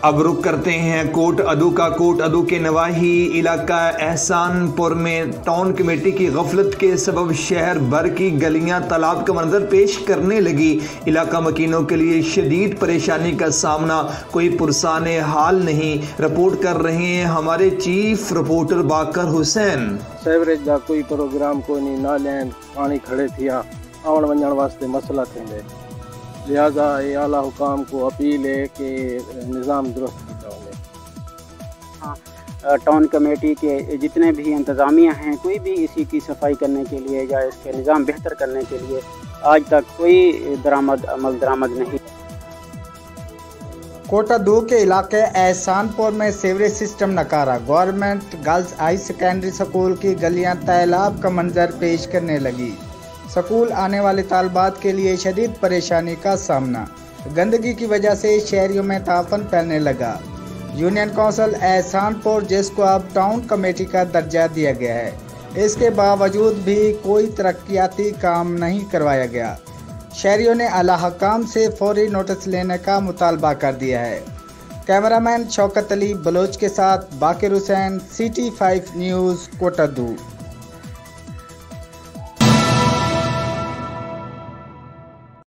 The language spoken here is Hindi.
अब रुक करते हैं कोट अदू का। कोट अदू के नवाही इलाका एहसानपुर में टाउन कमेटी की गफलत के सबब शहर भर की गलियां तालाब का मंजर पेश करने लगी। इलाका मकीनों के लिए शदीद परेशानी का सामना, कोई पुरसाने हाल नहीं। रिपोर्ट कर रहे हैं हमारे चीफ रिपोर्टर बाकर हुसैन। सेवरेज का कोई प्रोग्राम को नहीं, नाले पानी खड़े थिया, आवन वञण वास्ते मसला थींदे। लिहाजा ये आला हुकाम को अपील है कि निज़ाम दुरुस्त किया वञे। हाँ, टाउन कमेटी के जितने भी इंतज़ामिया हैं, कोई भी इसी की सफाई करने के लिए या इसके निज़ाम बेहतर करने के लिए आज तक कोई दरामद नहीं। कोट अदू के इलाके एहसानपुर में सीवरेज सिस्टम नकारा। Government girls high secondary school की गलियां तालाब का मंजर पेश करने लगी। स्कूल आने वाले तालबात के लिए शदीद परेशानी का सामना। गंदगी की वजह से शहरियों में तापन फैलने लगा। यूनियन काउंसिल एहसानपुर, जिसको अब टाउन कमेटी का दर्जा दिया गया है, इसके बावजूद भी कोई तरक्याती काम नहीं करवाया गया। शहरियों ने आला हुकाम से फौरी नोटिस लेने का मुतालबा कर दिया है। कैमरामैन शौकत अली बलोच के साथ बाकर हुसैन, CT5 न्यूज़, कोट अदू।